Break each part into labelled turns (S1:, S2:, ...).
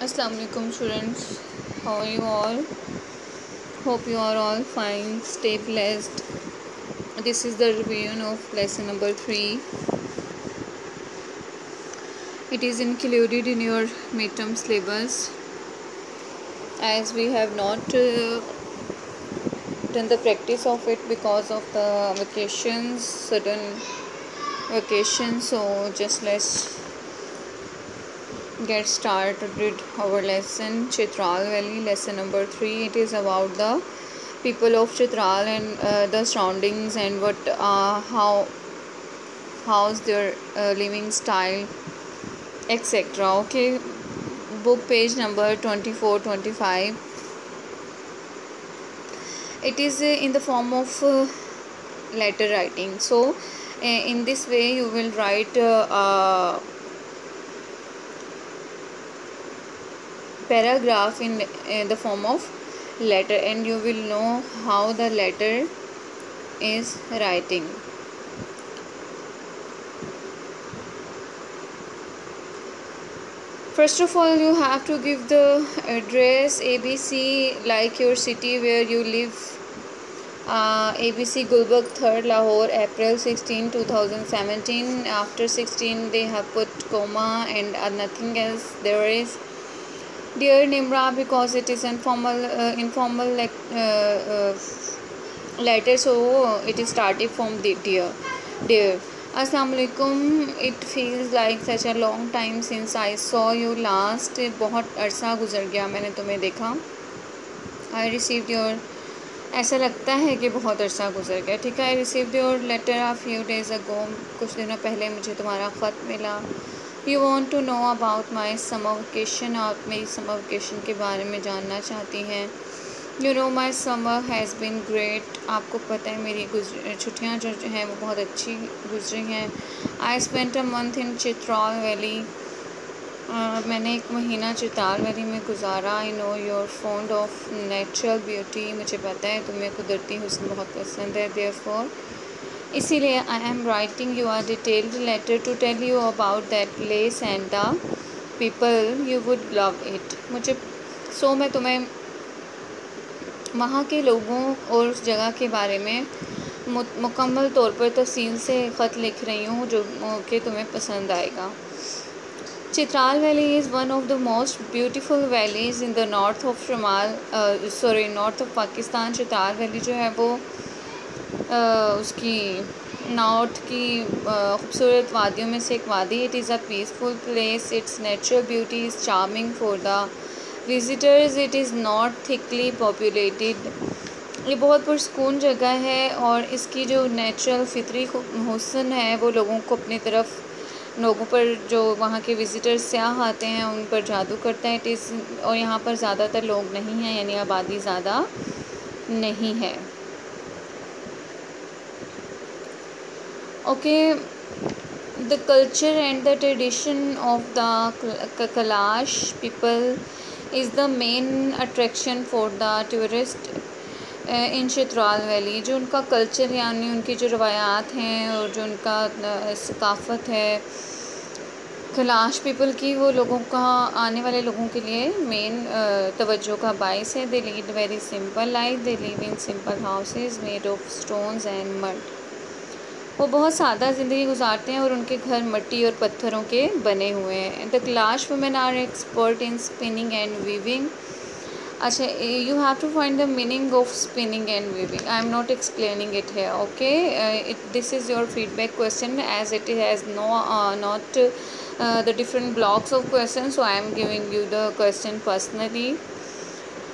S1: Assalamu alaikum students. How are you all? Hope you are all fine. Stay blessed. This is the revision of lesson number 3. It is included in your midterm syllabus. As we have not done the practice of it because of the vacations, sudden vacations. So just let's get started with our lesson. Chitral Valley, lesson number 3. It is about the people of Chitral and the surroundings and what how's their living style, etc. Okay, book page number 24-25. It is in the form of letter writing. So in this way you will write paragraph in the form of letter, and you will know how the letter is writing. First of all, you have to give the address ABC, like your city where you live. ABC Gulbarg 3rd, Lahore, April 16, 2017. After 16 they have put comma and nothing else there is. Dear Nimra, because it is informal letter, so it is started from the dear. Assalamu alaikum. It feels like such a long time since I saw you last. बहुत अरसा गुजर गया मैंने तुम्हें देखा. I received your, ऐसा लगता है कि बहुत अरसा गुजर गया. ठीक है. I received your letter a few days ago. कुछ दिनों पहले मुझे तुम्हारा ख़त मिला. You want to know about my summer vacation. आप मेरी summer vacation के बारे में जानना चाहती हैं. You know my summer has been great. आपको पता है मेरी छुट्टियाँ जो हैं वो बहुत अच्छी गुजरी हैं. I spent a month in Chitral valley. मैंने एक महीना चित्राल वैली में गुजारा. I know you're fond of natural beauty. मुझे पता है तुम्हें कुदरती हुस्न बहुत पसंद है. Therefore इसीलिए I am writing you are detailed letter to tell you about that place and the people you would love it. मैं तुम्हें वहाँ के लोगों और उस जगह के बारे में मुकम्मल तौर पर तफसील से ख़त लिख रही हूँ जो कि तुम्हें पसंद आएगा. Chitral valley is one of the most beautiful valleys in the north of north of Pakistan. Chitral valley जो है वो उसकी नॉर्थ की खूबसूरत वादियों में से एक वादी. It is a peaceful place. It's natural beauty is charming for the visitors. It is not thickly populated. ये बहुत पुरसकून जगह है और इसकी जो नेचुरल फितरी हुस्न है वो लोगों पर जो वहाँ के विज़िटर्स सयाह आते हैं उन पर जादू करता है. इट इज़ और यहाँ पर ज़्यादातर लोग नहीं हैं, यानी आबादी ज़्यादा नहीं है. Okay, the culture and the tradition of the Kalash people is the main attraction for the tourist in Chitral valley. जो उनका कल्चर यानी उनकी जो रवायात हैं और जो उनका सकाफ़त है कलाश पीपल की, वो लोगों का आने वाले लोगों के लिए मेन तवज्जो का बाइस है. They lead very simple life. They live in simple houses made of stones and mud. वो बहुत सादा ज़िंदगी गुजारते हैं और उनके घर मिट्टी और पत्थरों के बने हुए हैं. The class women are expert in spinning and weaving. अच्छा, you have to find the meaning of spinning and weaving. I am not explaining it है. Okay, this is your feedback question as it has not the different blocks of question, so I am giving you the question personally.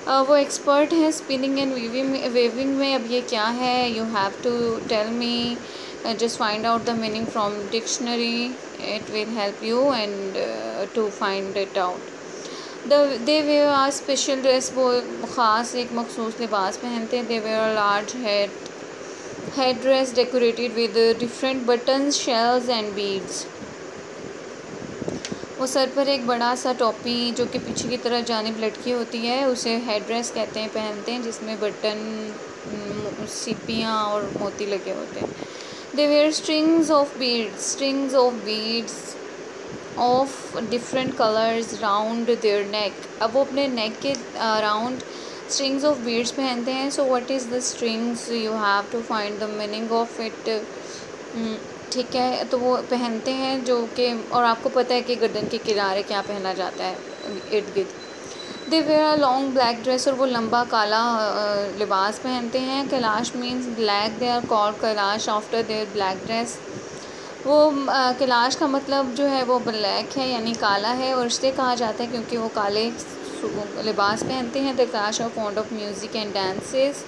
S1: वो expert है spinning and weaving में. अब ये क्या है? You have to tell me. Just find out the meaning from dictionary. It will help you and to find it out. They wear a special dress. वो ख़ास एक मखसूस लिबास पहनते हैं. They wear a large head dress decorated with different buttons, shells and beads. वो sir पर एक बड़ा सा टोपी जो कि पीछे की तरफ जानिब लटकी होती है उसे हेड ड्रेस कहते हैं, पहनते हैं, जिसमें बटन, सीपियाँ और मोती लगे होते हैं. They wear strings of beads. Of different colours round their neck. अब वो अपने नेक के राउंड स्ट्रिंग्स ऑफ बीड्स पहनते हैं। So what is the strings, you have to find the meaning of it. ठीक है, तो वो पहनते हैं जो कि, और आपको पता है कि गर्दन के किनारे क्या पहना जाता है इर्द गिर्द। They wear a long black dress, और वो लंबा काला लिबास पहनते हैं। Kailash means black, they are called Kailash after their black dress. वो कैलाश का मतलब जो है वो ब्लैक है यानी काला है, और इसलिए कहा जाता है क्योंकि वो काले लिबास पहनते हैं। The Kalash are fond of music and dances,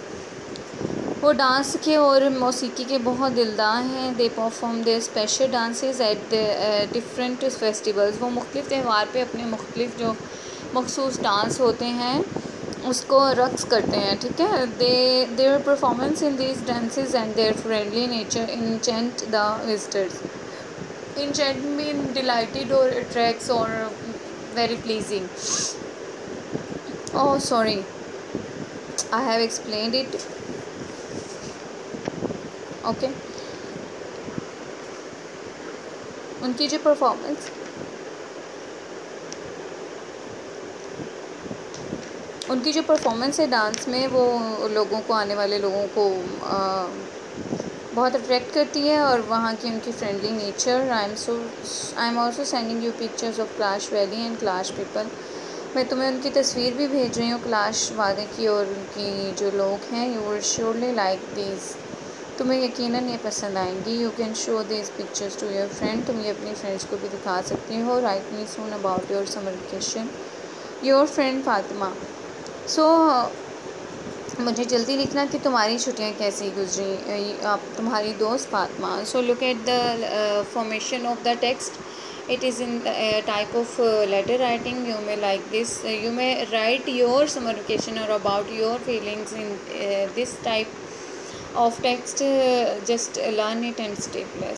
S1: वो डांस के और मौसीकी के बहुत दिलदार हैं। They perform their special dances at the different festivals, वो मुख्तलिफ़ त्यौहार पे अपने मुख्तलिफ़ जो मखसूस डांस होते हैं उसको रक्स करते हैं। ठीक है, their performance in these dances and their friendly nature enchant the visitors. Enchant mean delighted और अट्रैक्ट्स और very pleasing. Oh sorry, I have explained it. Okay, उनकी जो परफॉर्मेंस है डांस में, वो लोगों को, आने वाले लोगों को बहुत अट्रैक्ट करती है, और वहाँ की उनकी friendly nature. I am also sending you pictures of Kailash valley and Kailash people. मैं तुम्हें उनकी तस्वीर भी भेज रही हूँ कैलाश वादी की, और उनकी जो लोग हैं। You will surely like these, तुम्हें यकीनन ये पसंद आएंगी। You can show this pictures to your friend, तुम ये अपनी फ्रेंड्स को भी दिखा सकती हो। Write me soon about your summer vacation, your friend Fatima. So मुझे जल्दी लिखना कि तुम्हारी छुट्टियां कैसी गुजरी, आप तुम्हारी दोस्त Fatima. So look at the formation of the text, it is in type of letter writing. You may like this, you may write your summer vacation or about your feelings in this type of text. Just learn it and stay blessed.